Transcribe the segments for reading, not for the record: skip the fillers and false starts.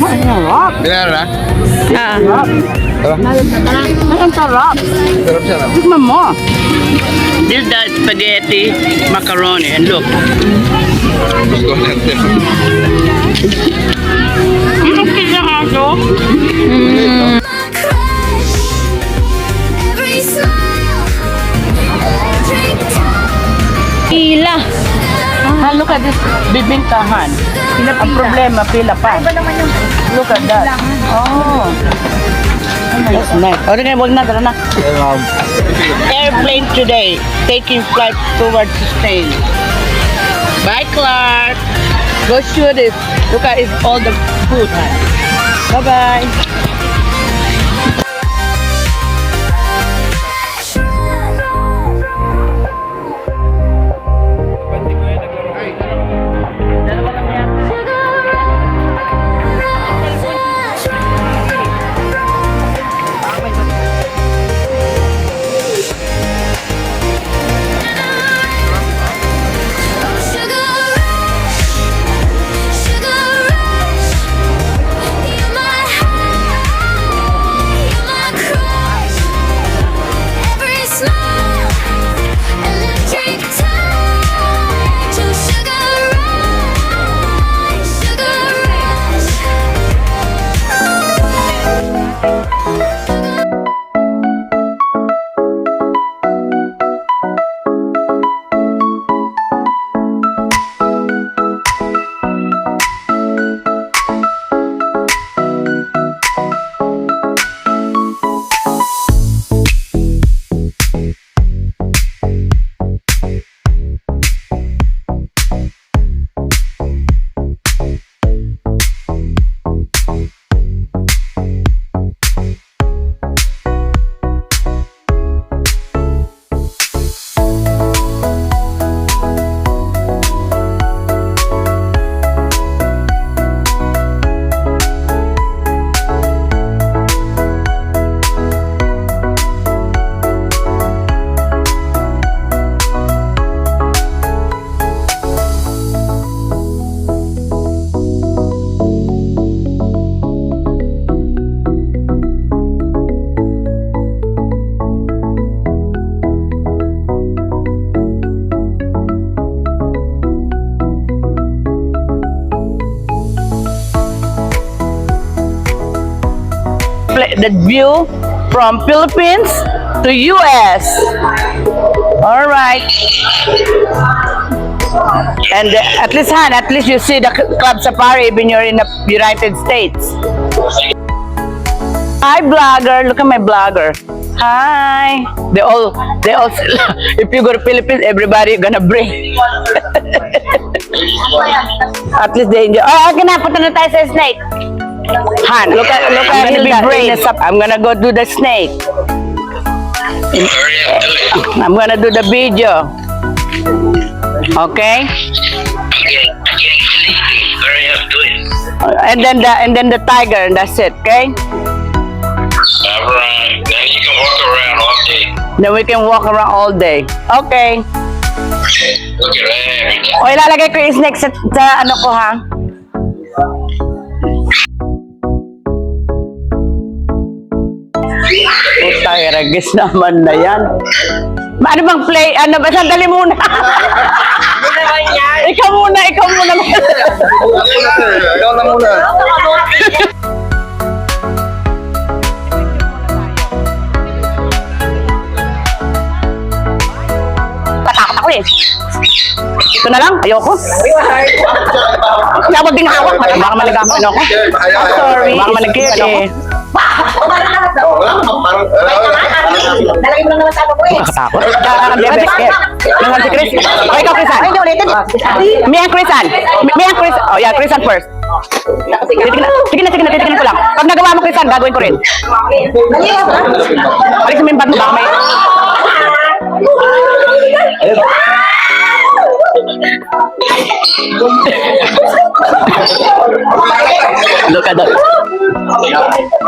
Sarap. Binara na? Ah. Tara. Ang sarap. Sarap siya na. Tikman mo. This is the spaghetti macaroni and look. Gusto natin. Ang pizza kaso. Pila. Look at this bibingkahan. Ang problema, pila pa. Look at that. Oh. That's nice. O, rin, wag na, tara na. Airplane today, taking flight towards Spain. Bye, Clark. Go shoot it. Look at it, all the food. Bye-bye. The view from Philippines to US. All right. And at least you see the club safari when you're in the United States. Hi, vlogger. Look at my vlogger. Hi. They all. If you go to Philippines, everybody gonna bring. At least they enjoy. Oh, okay na. Punta na tayo sa snake. Han, look at I'm gonna be brave. I'm gonna go do the snake. I'm gonna do the video. Okay? And then the tiger, and that's it, okay? Alright. Then you can walk around all day. Then we can walk around all day. Okay. Look at that. O, ilalagay ko yung snake sa ano ko, ha? Putay, ragis naman na yan. Ano bang play? Ano ba? Sandali muna. Ikaw muna. Ikaw na muna. Tatakot ako eh. Ito na lang, ayoko. Kaya wag din hawak. Baka malagapan ako. Sorry. Baka malagkipan ako. Nalagay mo lang naman sa ako eh. Nakatakot. Nakakadebesket. Nangan si Chris. O, ikaw, Chrisan. Ay, hindi ulitin. Me and Chrisan. Oh, yeah, Chrisan first. Titignan ko lang. Pag nagawa mo, Chrisan, gagawin ko rin. Balik sa mimbad mo, baka may... Look at that.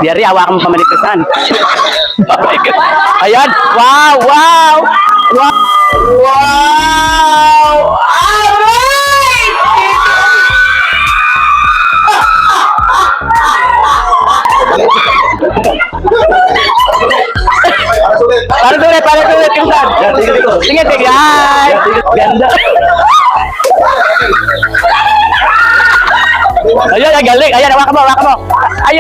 Diary, hawakan mo pa manipisan. Ayan. Wow, wow. Wow. Wow. Alright. Para ulit, yung saan. Sige, sige. Ay! Ganda. Ayan, ang galing. Ayan, hawakan mo. Ay.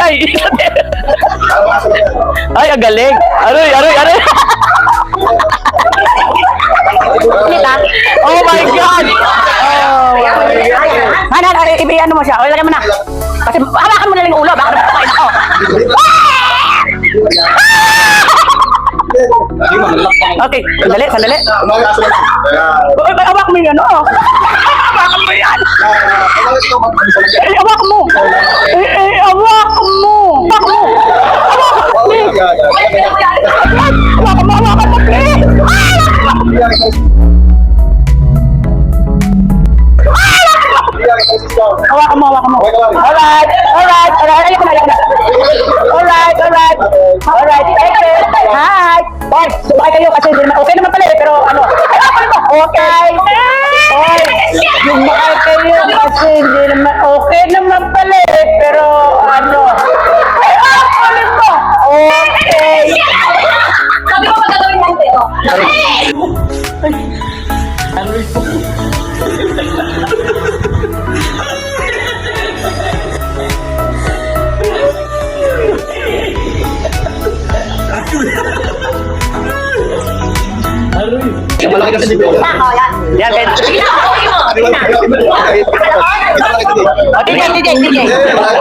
Ay, ang galing. Aroy. Oh my God! Hanan, ano mo siya? O, ilagay mo na. Kasi hawakan mo na lang yung ulo. Baka napakain ako. Okay, sandali. Hawak mo yan, oh. Hawakan mo yan. Hawak mo. Hawak mo. Please. Hawakan mo. Alright. Ayoko na. Alright. Thank you. Hi. Boy, sumakay kayo kasi hindi naman okay naman pala pero ano. Okay. Boy, sumakay kayo kasi hindi naman okay naman pala pero ano. Okay. Sabi mo magagawin lang ito. Malaki kasi dito. Ako, yan. Yan, kaya. DJ.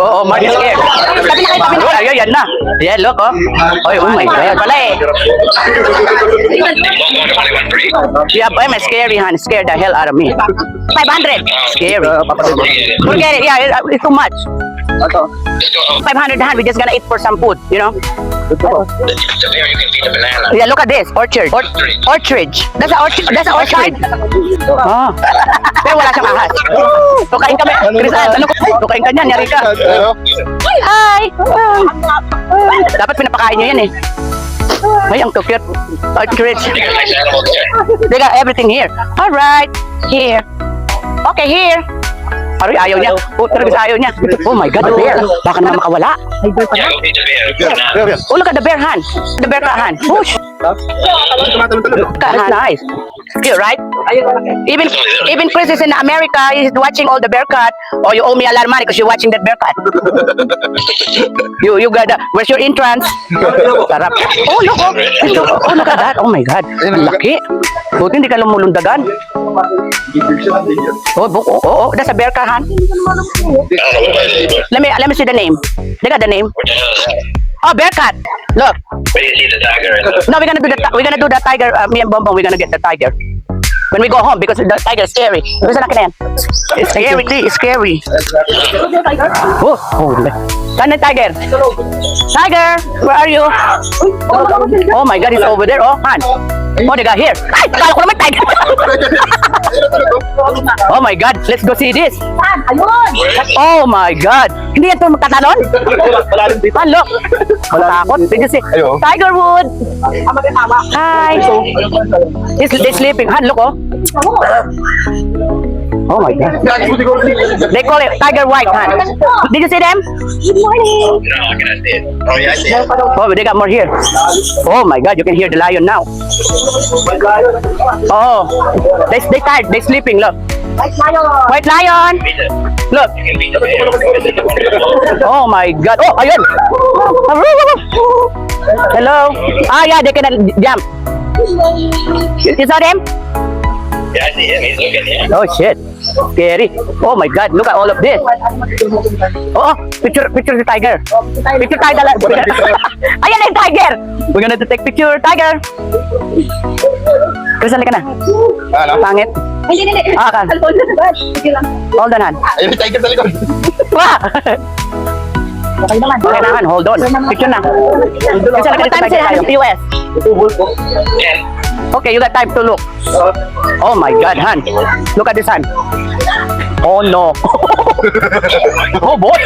Oo, Marty scared. Tabi na. Yan na. Yan, look, oh. Oh my God. Pala eh. Yeah, I'm scary, hon. Scared the hell out of me. 500. Scary. Forget it. Yeah, it's too much. 500, hon. We're just gonna eat for some food, you know? There you can feed a banana. Yeah, look at this. Orchard. Orchard. That's an orchard. Oh. Pero wala siyang ahas. Tukain kami. Crisan, ano ko? Tukain ka niyan. Yari ka. Hi! Dapat pinapakain niyo yan eh. Ay, ang cute. Orchard. They got nice animals there. They got everything here. Alright. Here. Okay, here. Aroy, ayaw niya. Oh, talaga ayaw niya. Oh my God, the bear. Baka naman makawala. Yeah, go feed the bear. Oh, look at the bear, Han. The bear ka, Han. Push. That's nice. Cute, right? Even Chris is in America. He's watching all the bear cat. Oh, you owe me a lot of money because you're watching that bear cat. You got where's your entrance? Sarap. Oh, look. Oh, look at that. Oh my God. Ang laki. Buti hindi ka lumulundagan. Oh, that's a bear cat, Han. I don't know what that is, but Let me see the name. They got the name. what the hell is that? Oh, bear cat. Look. Where do you see the tiger? No, we're gonna do the tiger. Me and Bonbon, we're gonna get the tiger when we go home because the tiger is scary. Gusto na kinayan. It's scary, it's scary. Oh, holy. Saan na tiger? Tiger, where are you? Oh my God, he's over there. Oh, Han. Oh, they got here. Ay, akala ko naman tiger. Oh my God, let's go see this. Ayun. Oh my God. Hindi yan ito magtatalon? Han, look. Wala takot. Did you see? Tiger Wood. Hi. He's sleeping. Han, look, oh. Oh my God. They call it Tiger White, Han. Did you see them? Good morning. No, I cannot see it. Oh, yeah, I see it. Oh, they got more here. Oh my God, you can hear the lion now. Oh, they tired. They sleeping. Look, White lion. White lion. Feed it. Look. You can feed the bear. Oh my God. Oh, ayun. Hello. Ah, yeah, they cannot jump. You saw them? Yeah, I see him. He's looking here. Oh shit. Scary. Oh my God, look at all of this. Oh, picture the tiger. Picture tiger. Ayan na yung tiger. We're gonna take picture tiger. Krisan, ka na. Ano? Pangit. Hindi. Ah, kan. Sige lang. Hold on, Han. Ayun, may tiger sa likod. Wah! Okay naman. Okay na, Han. Hold on. Picture na. Krisan, ka dito tayo sa US. Yeah. Okay, you got time to look. Oh my God, Han. Look at this, Han. Oh no. Oh boy!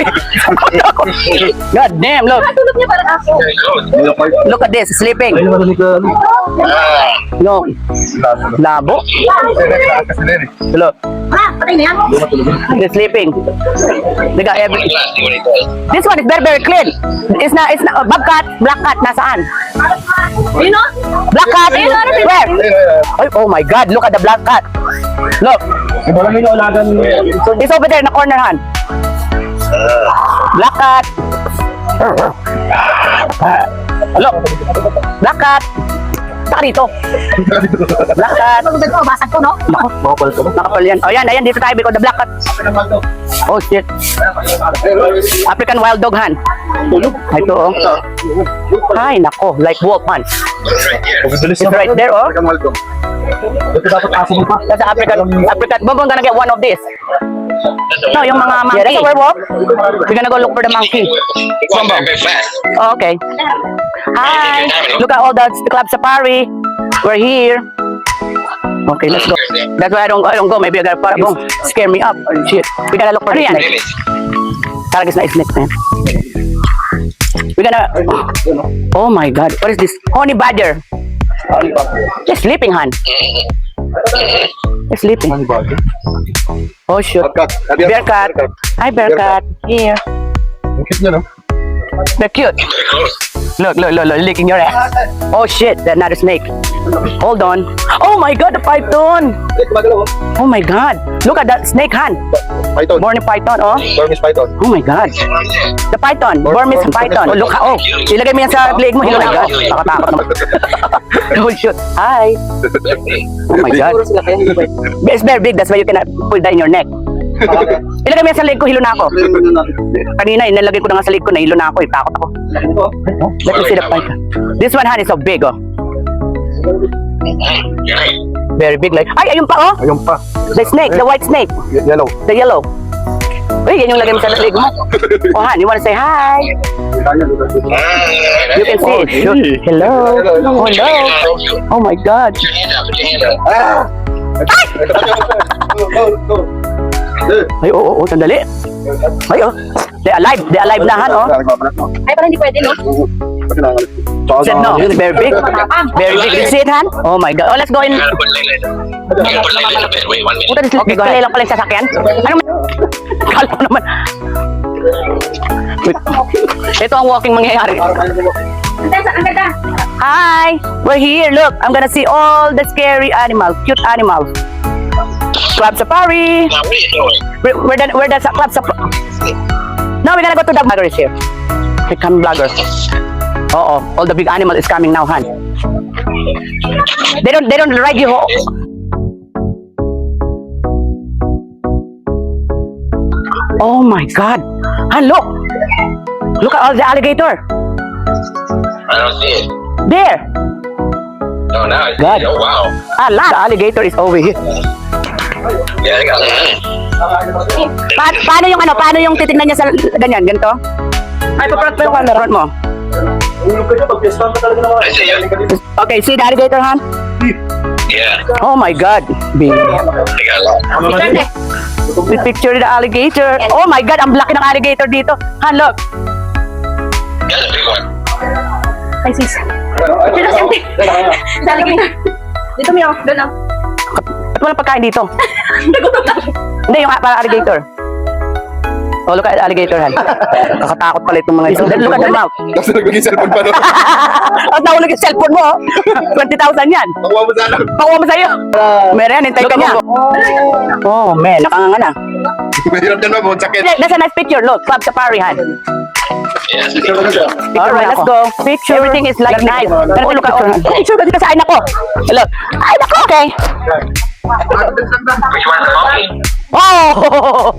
God damn, look. Tulog niya parang ako. Very good. Look at this, sleeping. Ah, No, labo. Look, Ah, patay na yan. they're sleeping. They got every... glass, see what he does. This one is very, very clean. It's not, black cat, nasaan? You know? Black cat, where? Ay, oh my God, look at the black cat. Look, it's over there in the corner, Han. Black cat. Look, black cat. Taka dito. Black cat. Pagod ko, basag ko, no? Nakapal yan. Oh, yan, ayan, dito tayo because the black cat. Oh, shit. African wild dog, Han. Ito, oh. Ay, nako, like wolf, Han. It's right It's right here. there, oh. That's African. We're gonna get one of these. No, yung mga monkey. Yeah, that's a werewolf. We're gonna go look for the monkey. It's going very, very fast. Oh, okay. Hi. Look at all the club safari. We're here. Okay, let's go. That's why I don't go. Maybe I gotta parang scare me up. Oh, shit. We gotta look for the snake. Really? Taragis na snake na yan. We're gonna. Oh my God. What is this? Honey badger. Just sleeping, Han. Just sleeping. Oh shoot. Bear cat. Hi, bear cat. Here. They're cute. Very close. Look, licking your ass. Oh shit, that's another snake. Hold on. Oh my God, the python. Oh my God. Look at that snake, Han. Python. Burmese python, oh. Burmese python. Oh my God. The python. Burmese python. Oh, look, oh. Ilagay mo yan sa leg mo. Oh my God. Nakatakot naman. Oh shoot. Hi. Oh my God. It's very big. That's why you cannot put that in your neck. Ilagay mo yan sa leg ko. Hilo na ako. Kanina, inalagay ko na nga sa leg ko. Nahilo na ako. Takot ako. Let me see the python. This one, Han, is so big, oh. Right. Very big like. Ay, ayun pa, oh. Ayun pa. The snake, the white snake. Yellow. The yellow. Uy, yan yung lagay mo sa leg mo. Oh, Han, you wanna say hi? You can see it. Look. Hello. Oh, hello. Oh my God. Put your hand out. Put your hand out. Ay, oo, sandali. Ay, oh. They're alive. They're alive na, Han, oh. Ay, parang hindi pwede, no? Said no. Very big. Very big. You see it, Han? Oh my God. Oh, let's go in. You gotta put Layla. You gotta put Layla in the bed. Wait 1 minute. Puta, okay, go ahead. Lang pala yung sasakyan. Ano? Kala ko naman. Wait. Ito ang walking mangyayari. Ang ganda. Hi. We're here. Look, I'm gonna see all the scary animals. Cute animals. Club safari. Now, what are you doing? Where does club safari? No, we're gonna go to the vloggers here. Here come vloggers. Oh, all the big animal is coming now, Han. They don't ride you home. Oh my God. Han, look. Look at all the alligator. I don't see it. There. Oh, now I see God. it. Oh, wow. Ah, the alligator is over here. Yeah, they got that. Paano yung titignan niya sa ganyan, ganito? Ay, paparat mo yung camera. Front mo. I see you. Okay, see the alligator, Han? Yeah, Oh my God. Big. they got a lot. We picture the alligator. Oh my God, ang laki ng alligator dito. Han, look. That's a big one. Ay, sis. Dito, sente. Dali kita. Dito, Mio. Doon lang. Ba't walang pagkain dito? Nagutom lang. Hindi, yung para alligator. Oh, look at alligator, Han. Nakatakot pala itong mga ito. Then look at the mouth. Tapos nagiging cellphone pa no? At nahulog yung cellphone mo, oh. 20,000 yan. Nakuha mo sana. Pakuha mo sa'yo. Meron, hintay ka niya. Oh, man. Nakanganga na. Mahirap dyan ba? Sakit. That's a nice picture. Look, Club Safari, Han. Yeah, that's a big one. Alright, let's go. Picture. Everything is like nice. Pero look at picture ka dito sa anak ko. Look. Ay, nako. Okay. Which one's the monkey? Oh!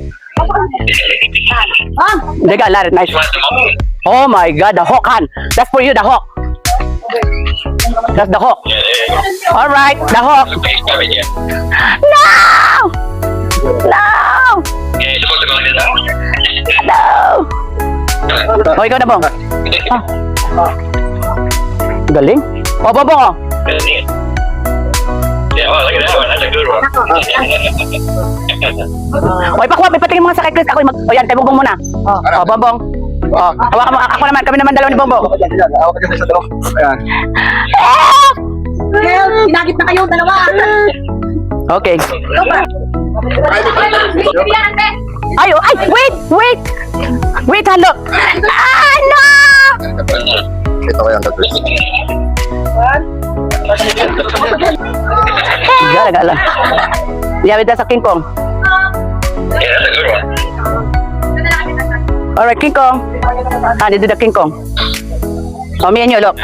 They got a lot of nice. Which one's the monkey? Oh my God, the hawk, Han. That's for you, the hawk. That's the hawk. Yeah, there you go. Alright, the hawk. The face covered, yeah. No! No! Yeah, you're supposed to go like this. No! Oh, ikaw na, Bong. Galing. Oh, Bong, oh. That's neat. Yeah, well, look at that one. That's a good Oy, pakuha, may patingin mga sakay, Chris. Ako yung o yan, kay Bongbong muna. Oh, Bongbong. Oh, hawakan mo, ako naman, kami naman dalawa ni Bongbong. Ayan. Help! Sinagip na kayo, dalawa. Okay. Ay, Ay, wait! Wait, halo. Ah, no! ito kaya ang Chris. Gala. Yawid na sa King Kong. Yeah, that's a good one. Alright, King Kong. Dito the King Kong. Oh, me and you, look.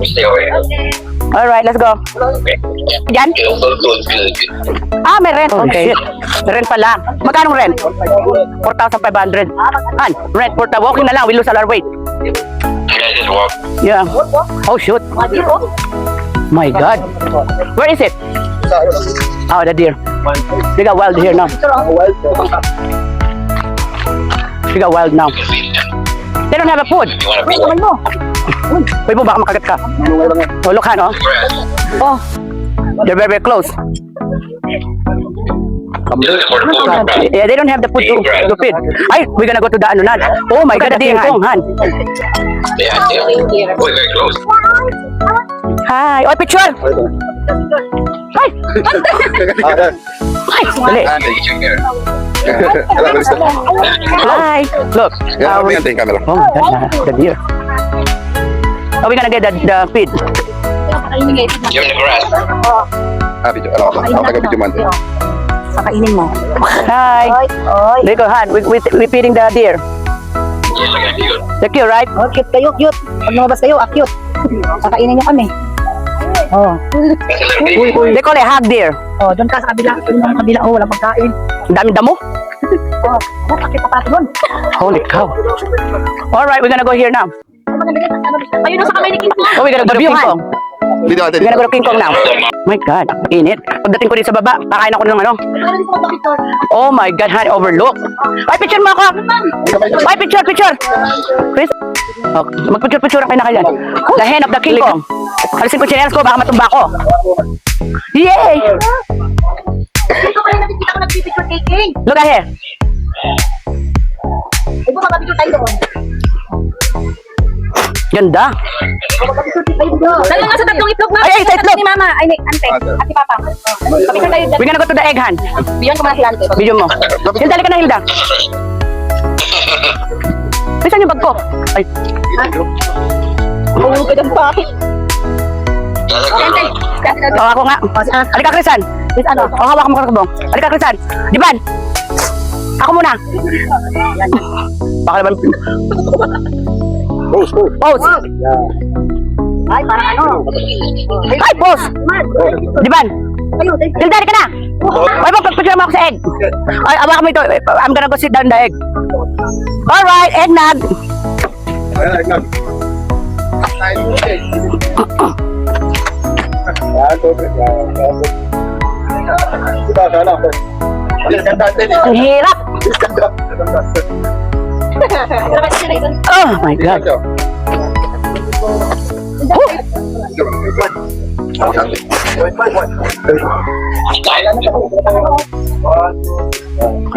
We stay over here. Alright, let's go. Okay. Yan? Good. Ah, may rent. Okay. May rent pala. Magkano rent? 4,500. Han, rent 4,000. Walking na lang. We lose all our weight. You guys just walk. Yeah. Oh, shoot. My God. Where is it? Oh, the deer. They got wild here now. They got wild now. They don't have a food. You want to be Uy mo, baka makagat ka. Oh, look, Han, oh. Oh. They're very, very close. looking for the food. Yeah, they don't have the food to feed. Ay, we're gonna go to the ano na. Oh my God, the King Kong, Han. Yeah. We're very close. Hi. Oh, picture. Hi. Hi. Dali. Ah, Take your care. Wala, balis na. Hi. Look. Yan, may anting camera. Oh my God, the deer. Oh, we're gonna get the feed. You're in the grass. Ah, video. Ako taga-video man. Kakainin mo. Hi. There you go, Han. We're feeding the deer. Yeah, look at you. They're cute, right? Oh, cute kayo, cute. Pag lumabas kayo, cute. Kakainin niyo kami. Oh. That's a little baby. They call it hog deer. Oh, doon ka sa kabila. Doon sa kabila. Oh, walang pagkain. Ang dami damo. Oh, bakit pa pati doon? Holy cow. All right, we're gonna go here now. Ayun doon sa kamay ni King Kong. Oh, we're gonna go to King Kong. Video natin. We're gonna go to King Kong now. My God, init. Pagdating ko din sa baba, kakain ako ng ano. Oh my God, Han, overlook. Ay, picture mo ako. Ay, picture. Chris. Oh, magpicture kayo na kayo. The hen of the King Kong. Alisin ko chinelas ko, baka matumba ko. Yay! Dito kayo nakikita ko nagpipicture kay King. Look at here. Ibo, magpapicture tayo doon. Ganda. Dali nga sa tatlong itlog na. Ay, sa itlog. Ni Mama. Ay, ni Ante. At si Papa. Papicture tayo dyan. We're gonna go to the egg, Han. Bigyan ko muna si Ante. Video mo. Hilda, halika na, Hilda. Bisan yung bag ko. Ay, Oo, kaya pa. That's a good one. oh, ako nga. Halika, Chrisan. Chris, ano? Oh, hawak mo kakabong. Halika, Chrisan. Diban. Ako muna. Baka naman. Pose. Ay, parang ano? Ay, pose. Diban. Ayun, thank you. Hilda, halika na. Ay, magpapicture mo ako sa egg. Ay, awakan mo ito. I'm gonna go sit down the egg. Alright, eggnog. Ang hirap. Oh my God.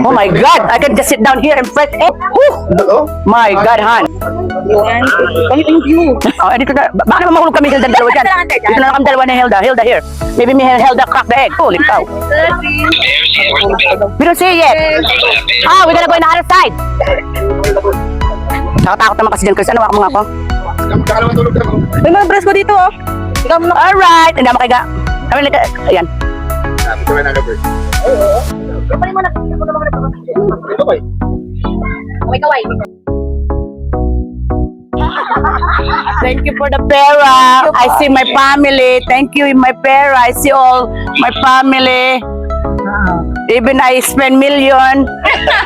Oh my God. I can just sit down here and press egg. Whew. My God, Han. Thank you. Oh, dito na. Bakit mahulog kami Hilda dalawa dyan? Dito na lang kami dalawa ni Hilda. Hilda here. Maybe me Hilda crack the egg. Holy cow. We don't see it yet. Ah, we're gonna go in the other side. Nakatakot naman kasi dyan, Chris. Ano ako mga ako? May mga breast ko dito, oh. Ikaw mo na. Alright. Hindi ako makiga. Kami nag... Ayan. Kapalin mo na. Ako na mga nagpapapicture. Kaway, kaway. Thank you for the pera. I see my family. Thank you in my pera. I see all my family. Even I spend million.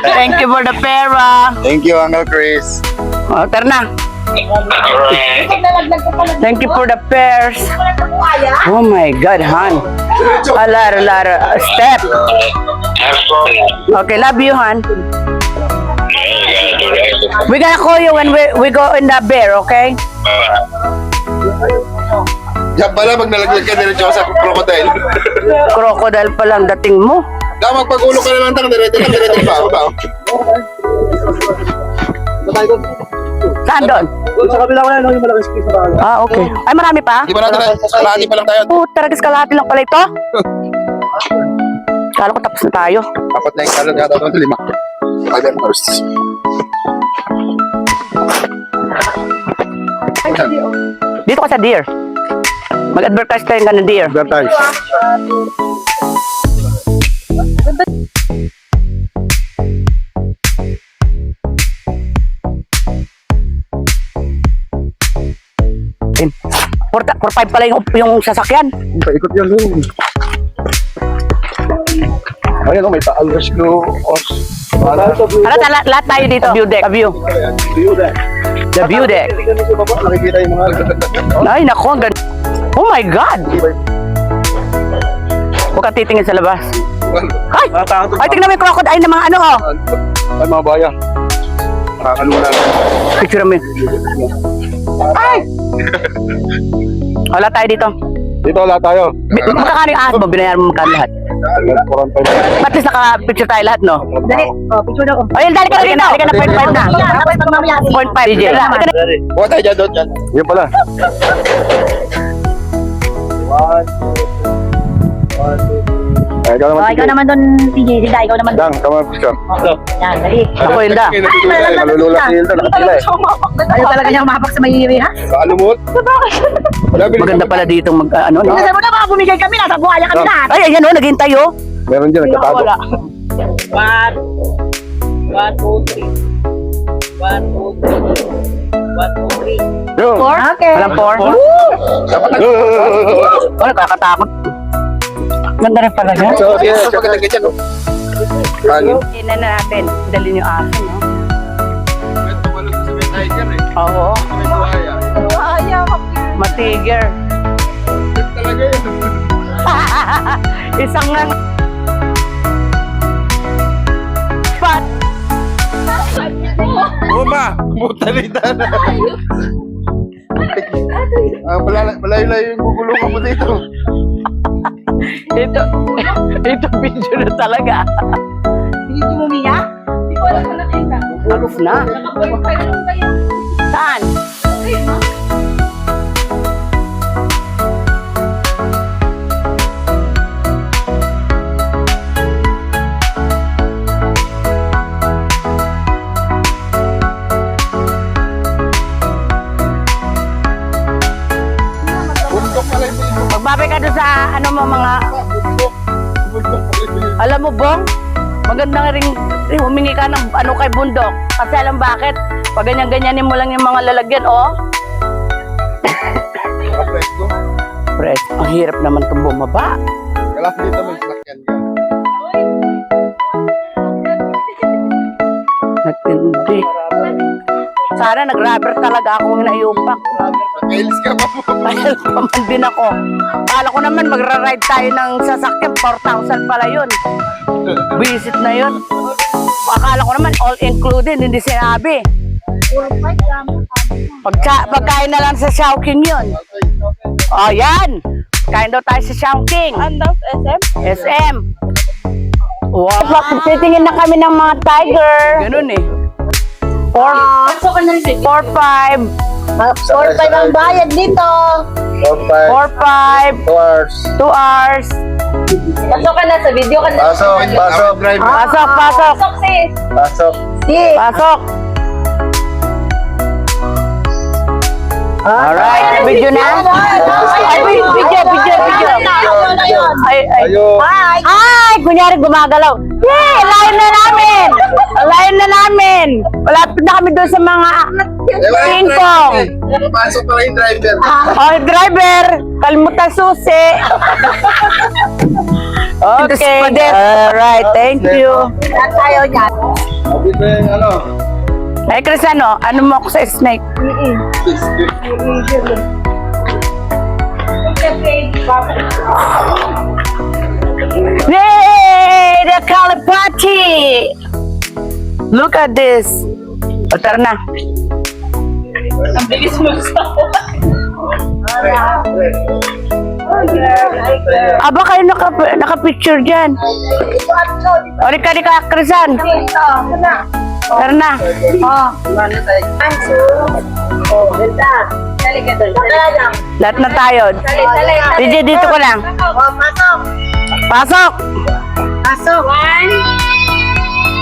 Thank you for the pera. Thank you, Uncle Chris. Oh, tara na. Alright. Nalaglag ko pala. Thank you for the pears. Oh my God, Han. A lot of step. Have fun. Okay, love you, Han. Yeah, you gotta do that. We're gonna call you when we go in the bear, okay? Yan pala, pag nalaglag ka, diretso ka sa crocodile. Crocodile pa lang dating mo. Dapat magpag-ulo ka na lang, diretso pa. Saan doon? Sa kabila ko yan, yung malaking space sa bahay. Ah, okay. Ay, marami pa? Di ba natin, kalahati pa lang tayo. Talagas kalahati lang pala ito? Kala ko tapos na tayo. Apat na yung salad yata ito, 5. Five first. Dito ka sa Deer. Mag-advertise tayo ka ng Deer. Advertise. For 5 pala yung sasakyan. Paikot yan doon. Ayan o, may taalgas ko. Lahat tayo dito. View deck. View. The view deck. Nakikita yung mga... Ay, nako. Oh my God. Huwag ka titingin sa labas. Ay! Ay, tingnan mo yung crocodile na mga ano, oh. Ay, mga baya. Nakakalula na. Picture mo yun. Ay! Wala tayo dito. Dito, wala tayo. Magkakano yung ahas mo? Binayaran mo magkano lahat? At least naka-picture tayo lahat, no? Dali. Oh, picture na ko. Ayun, dali ka na dito. Dali ka na 0.5 na. Tapos pag mamaya. 0.5, DJ. Huwag tayo dyan doon, dyan. Yan pala. Ay, ikaw naman. Oh, ikaw naman doon, TJ. Dida, ikaw naman. Dang, kama picture. Yan, dali. Ako yun da. Malulula si Hilda, nakatila eh. Ayaw talaga niyang mahapak sa may ha? Kalumot. Maganda pala dito mag, ano, no? Kasi mo na mga bumigay kami, nasa buhaya kami lahat. Ay, ayan, oh, naghintay, oh. Meron dyan, nagkatago. Wala. 1, 2, 3. 1, 2, 3. 1, 2, 3. Yo. Okay. Walang 4. Oh, nakakatakot. Ganda rin pala niya. So, yes, maganda ka dyan, no? Kanin. Ina na natin. Dalhin yung aso, no? Oo. Buhaya. Matiger. Talaga yun. Isang nga. Pat. Uma! Butalita na. Malayo-layo yung gugulungan mo dito. Ito video na talaga. Hindi mo umiyak? Hindi ko alam kung nakita. Aluf na. Nakapag-5 lang kayo. Saan? Ayun, no? Bundok pala yung bundok. Magbabay ka doon sa ano mo mga... Bundok pala yung bundok. Alam mo, Bong? Maganda nga rin humingi ka ng ano kay bundok. Kasi alam bakit? Pag ganyan-ganyanin mo lang yung mga lalagyan, oh. Presko. Pres, ang hirap naman itong bumaba. Kalas dito may sakyan ka. Natindi. Sana nag-rubber talaga akong hinayupak. Kailis ka pa mo. Dahil paman din ako. Kala ko naman magra-ride tayo ng sasakyan, 4,000 pala yun. Visit na yun. Akala ko naman all included, hindi sinabi. Pagkain na lang sa Chowking yun. O, yan. Kain daw tayo sa Chowking. Ano? SM? SM. Wow. Titingin na kami ng mga tiger. Ganun eh. 4, 5. 4-5 ang bayad dito. 4, 5. 2 hours. Pasok ka na sa video ka na. Pasok. Pasok, pasok. Pasok, sis. Pasok. Sis. Pasok. Alright, video na. Ay, video. Ay. Ayo. Hi. Ay, kunyari gumagalaw. Yay, layo na namin. Layo na namin. Malapit na kami doon sa mga ping-pong. Pasok pa yung driver. Oh, driver, kalimutan susi. Okay. Alright, thank you. Lahat tayo dyan. Sabi ko yung ano. Ay, Cristiano, ano mo ako sa snake? Yay! The Kalapati! Look at this. O, tara na. Ang bilis mo sa Aba kayo naka-picture dyan. O, di ka akrisan. Tara na. Lahat na tayo. DJ, dito ko lang. Pasok! Pasok. 1,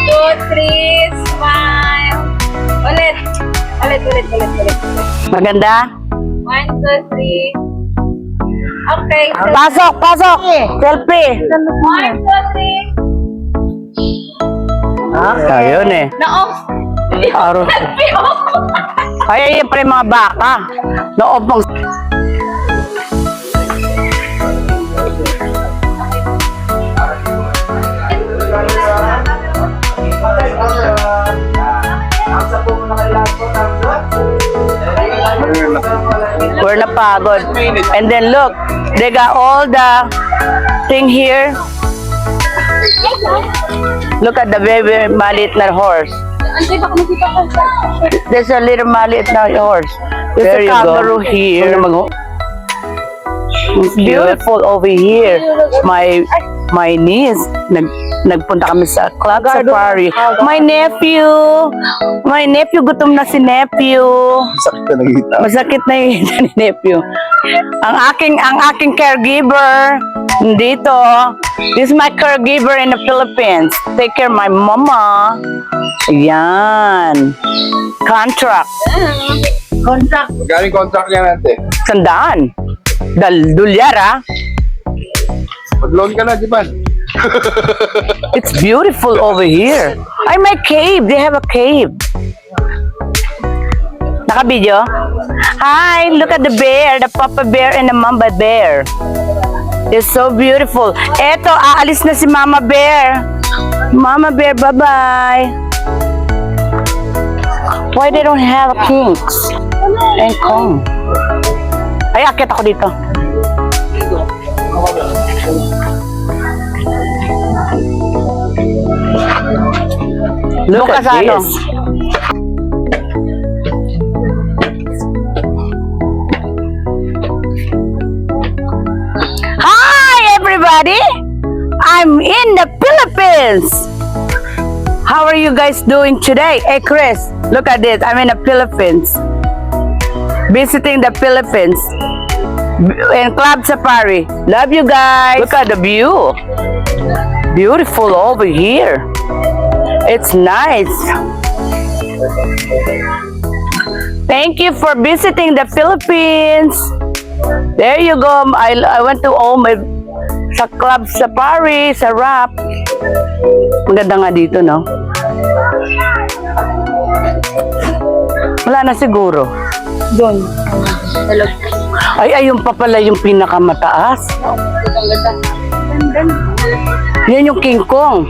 2, 3, smile. Ulit. Maganda? 1, 2, 3. Okay. Pasok! Selfie! 1, 2, 3. Ayun eh. Na-off. Aro. Ay, ayun pala yung mga baka. Naopong. We're napagod. And then look, they got all the thing here. Look at the baby maliit na horse. There's a little maliit na horse. There's a kangaroo here. It's beautiful over here. My niece, nagpunta kami sa Club Safari. My nephew, gutom na si nephew. Masakit na yung hita ni nephew. Ang aking caregiver dito. This is my caregiver in the Philippines. Take care of my mama. Ayan. Contract. Magaling contract niya natin. Sandaan. Dolyar ah. Mag-loan ka na, di ba? It's beautiful over here. Ay, may cave. They have a cave. Naka-video? Hi, look at the bear. The papa bear and the mama bear. It's so beautiful. Eto, aalis na si Mama Bear. Mama Bear, bye-bye. Why they don't have kinks and comb? Ay, akit ako dito. Look at this. Hi, everybody. I'm in the Philippines. How are you guys doing today? Hey, Chris, look at this. I'm in the Philippines. Visiting the Philippines. In Club Safari. Love you guys. Look at the view. Beautiful over here. It's nice. Thank you for visiting the Philippines. There you go. I went to sa Club Safari, sa Rap. Maganda nga dito, no? Wala na siguro. Doon. Ay, ayun pa pala yung pinakamataas. Yan yung King Kong.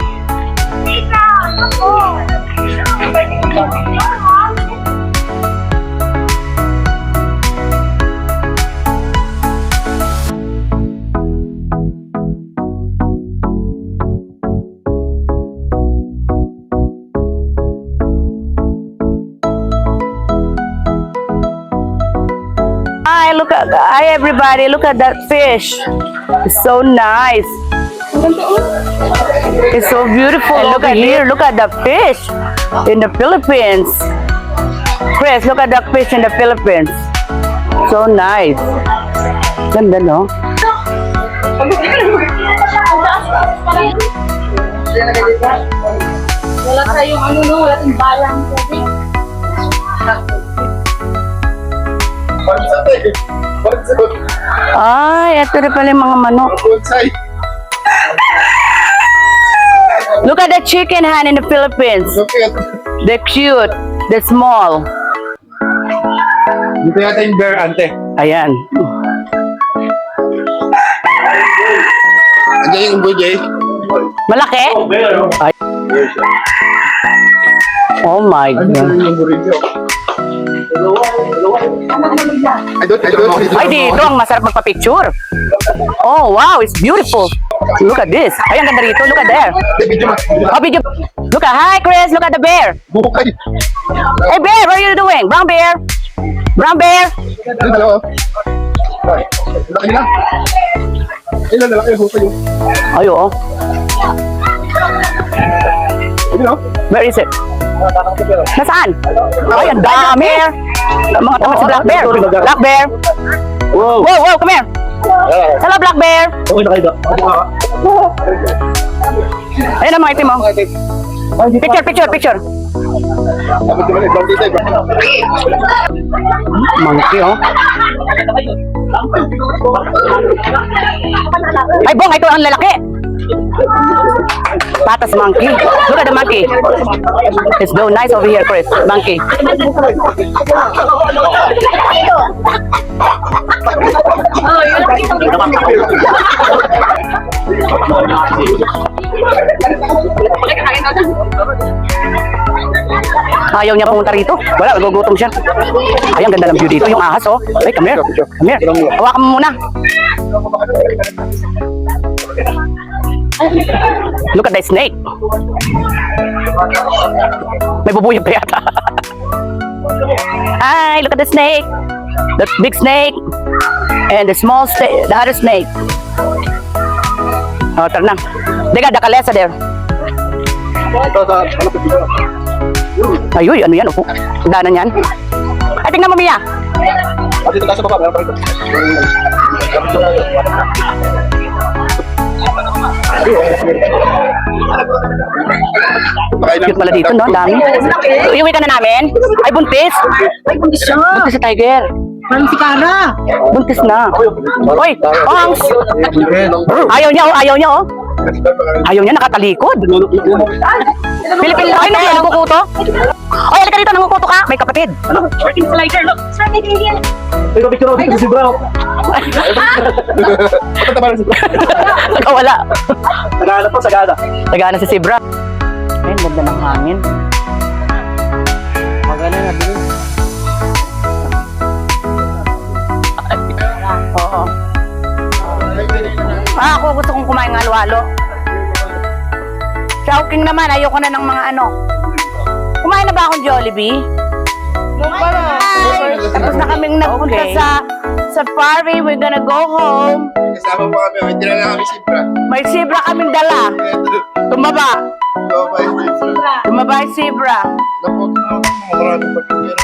Hi everybody, look at that fish. It's so nice. It's so beautiful. And look at here, look at the fish in the Philippines. Chris, look at the fish in the Philippines. So nice. Ganda, no? Wala tayong wala tayong balang tubig. Ay, ito na pala yung mga manok. Look at the chicken hen in the Philippines. They're cute. They're small. Dito yata yung bear, ante. Ayan. Andiyan yung bujay. Malaki? Ay. Oh my God. Yung burrito. Ay, dito ang masarap magpa-picture. Oh, wow, it's beautiful. Look at this. Ay, ang ganda rito. Look at there. Oh, video. Look at, hi, Chris. Look at the bear. Hey, bear, what are you doing? Brown bear. Brown bear. Laki na. Ilan na laki yung hukay yun. Ay, oo. Ayun o. Where is it? Nasaan? Ay, ang dami! Mga tamad si Black Bear. Black Bear! Wow. Wow, wow, come here! Hello, Black Bear! Okay na kayo. Ayun ang mga itim mo. Picture, picture, picture. Monkey, oh. Ay, Bong, ito ang lalaki. Patas monkey. Look at the monkey. It's so nice over here, Chris. Monkey. Ayaw niya pumunta rito. Wala, nagugutom siya. Ay, ang ganda ng view dito. Yung ahas, oh. Ay, come here. Come here. Hawakan mo muna. Look at the snake. May bubuyog pa yata. Hi, look at the snake. The big snake. And the small snake, the other snake. Oh, tara na. Dega, the kalesa there. Ayuy, ano yan? Upo. Danan yan. Ay, tingnan mo, Mia. Dito tayo sa baba. Meron pa rito. Cute pala dito, no? Dami. Iuwi ka na namin? Ay, buntis. Ay, buntis siya. Buntis si Tiger. Parang si Kana. Buntis na. Oy, Pangs! Ayaw niya, oh. Ayaw niya, oh. Ayaw niya, nakatalikod. Pilipin lang. Ay, nangukuto. Oy, halika dito, nangukuto ka. May kapatid. Slider, look. Sir, Canadian. Ito, picture ako dito si Bro. Nakawala. Naghahanap po, sagada. Tagana si Sibra. Ay, ganda ng hangin. Maganda na, bilis. Oo. Ako gusto kong kumain ng halo-halo. Chowking naman, ayoko na ng mga ano. Kumain na ba akong Jollibee? Hi! Tapos na kaming nagpunta sa safari. We're gonna go home. Kasama pa kami. Hindi na kami Sibra. May zebra kaming dala. Tumaba. Tumaba yung zebra. Maraming pagkakira.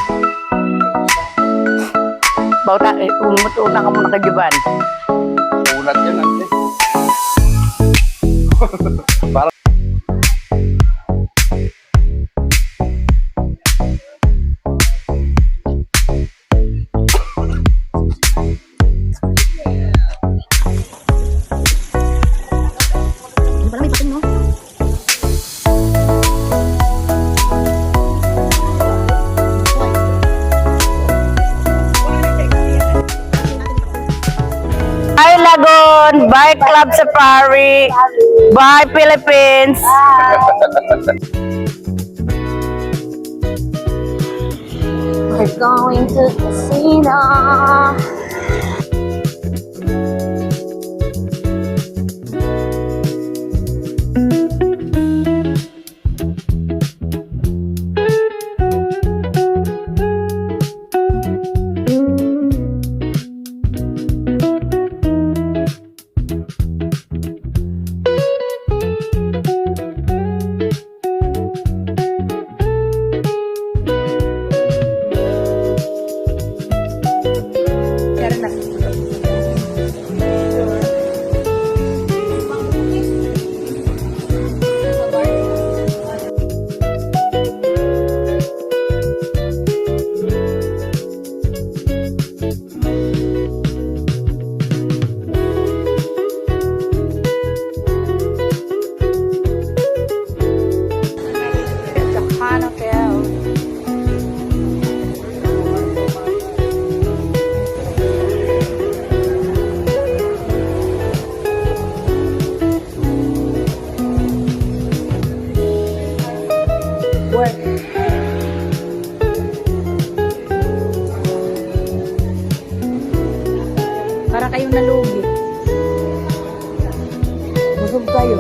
Bauta, umutunan ka muna kagiban. Ulat yan, ante. Bye Lagoon, bye Club Safari, bye Philippines. We're going to the casino. Para kayong nalugi. Busog kayo.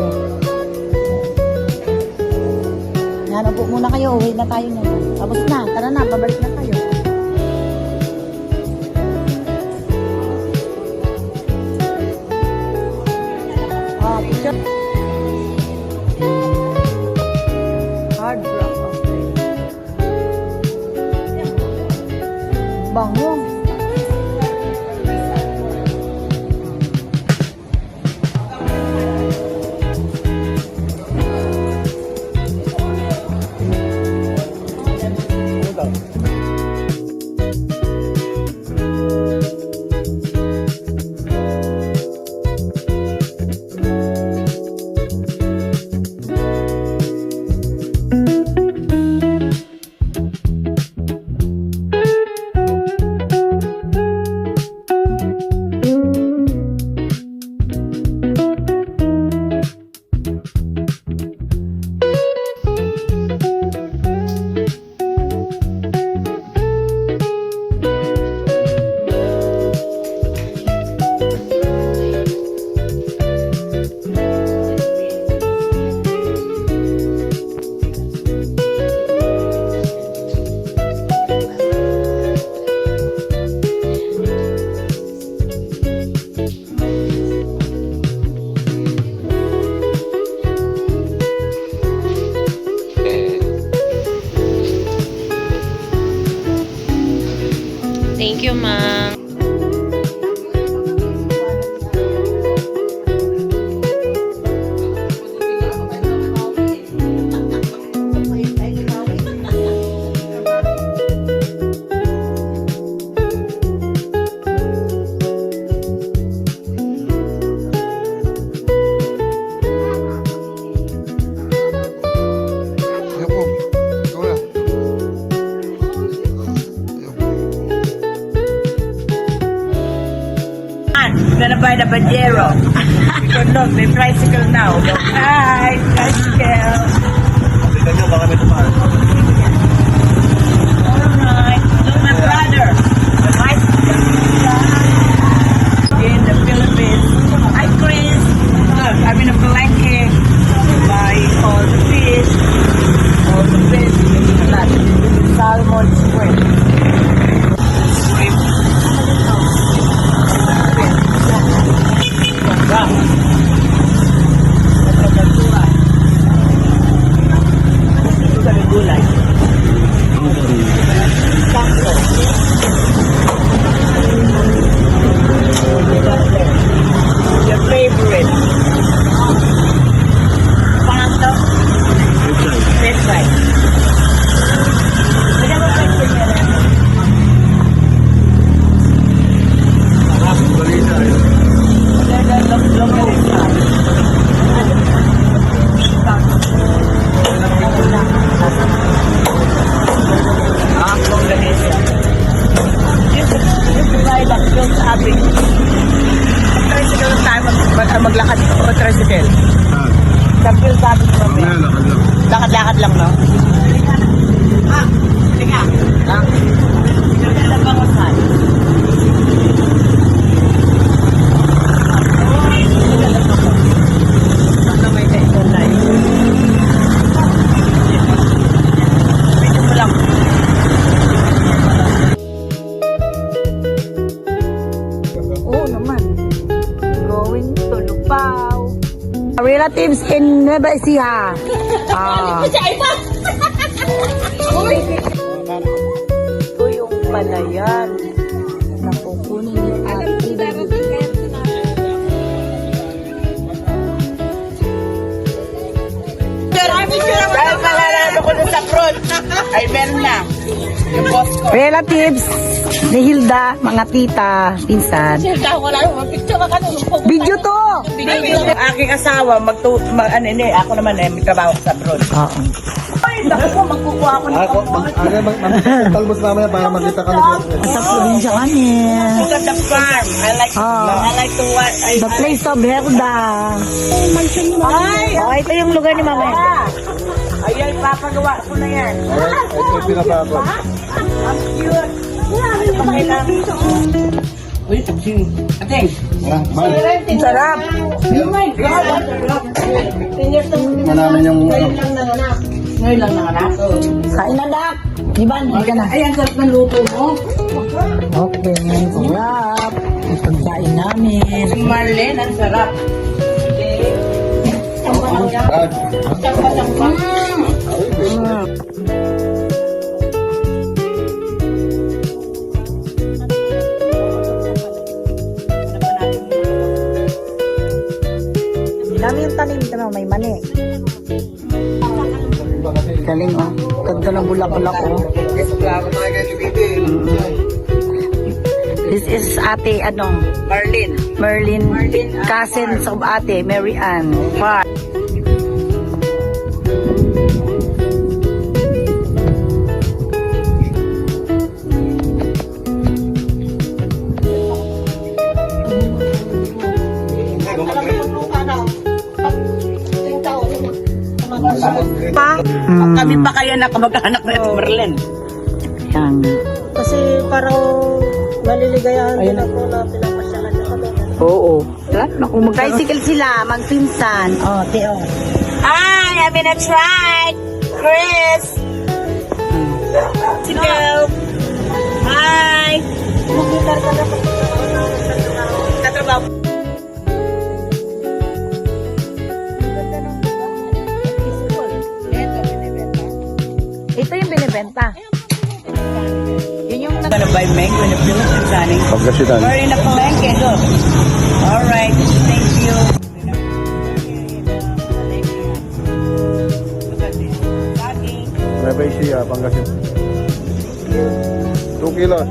Hanap po muna kayo. Uwi na tayo naman. Tapos na. Tara na. Babalik na kayo. Hard rock. Bango. Thank you, ma'am. Gonna buy the Pajero. Because look, may tricycle now. Look, hi, tricycle. Alright, look, my brother. The bicycle. In the Philippines. Hi, Chris. Look, I'm in a blanket. Buy all the fish. All the fish. Salmon shrimp. Your favorite? Pangatlo? Fish fry. Pwede mo fish fry yan. Maglakad o tricycle? Tricycle sabi ko ba? Lakad-lakad lang, no? Teka. Ganda lang bangusan. Basta may kaibon na yun. Pwede mo lang. Oo naman. Going to Lupao. Relatives in Nueva Ecija. Ito yung palayan na kukunin yung ating. Dahil malalalo ko na sa front, ay meron na. Yung boss ko. Relatives ni Hilda, mga tita, pinsan. Video to! Aking asawa, ako naman may trabaho sa abroad. Oo. Ay, naku po, magkukuha ako ng Talbos mamaya para makita ka nito. Sa probinsya kami. Look at the farm. I like to watch. The place of Herda. Ay! Oh, ito yung lugar ni Mama. Ay, papagawa ko na yan. Ito yung pinapako. Ang cute. Uy, tapsing. Ating. Ang sarap. Manamin yung Ngayon lang nanganak. Kain na, Dak. Iban, hindi ka na. Ay, ang sarap ng luto mo. Okay, sarap. Ang pagkain namin. Si Marlene, ang sarap. Okay. yan. Dami yung tanim dito, may mani. Galing oh. Ganda ng bulak-bulak oh. This is ate, Merlin, cousins of ate, Mary Ann. Far. Kami pa kaya nakamag-anak na ito, Merlin. Yan. Kasi parang maliligayahan din ako na pinapasyalan na kami. Oo. Tricycle sila, magpinsan. Oh, Teo. Hi, I'm gonna try. Chris. Hello. Hi. Katrabaho. Ito yung binibenta. Yun yung Gonna buy mango in the Philippines, honey. Pagkasitan. We're in a palengke, look. Alright, thank you. May siya, Pangasinan. 2 kilos.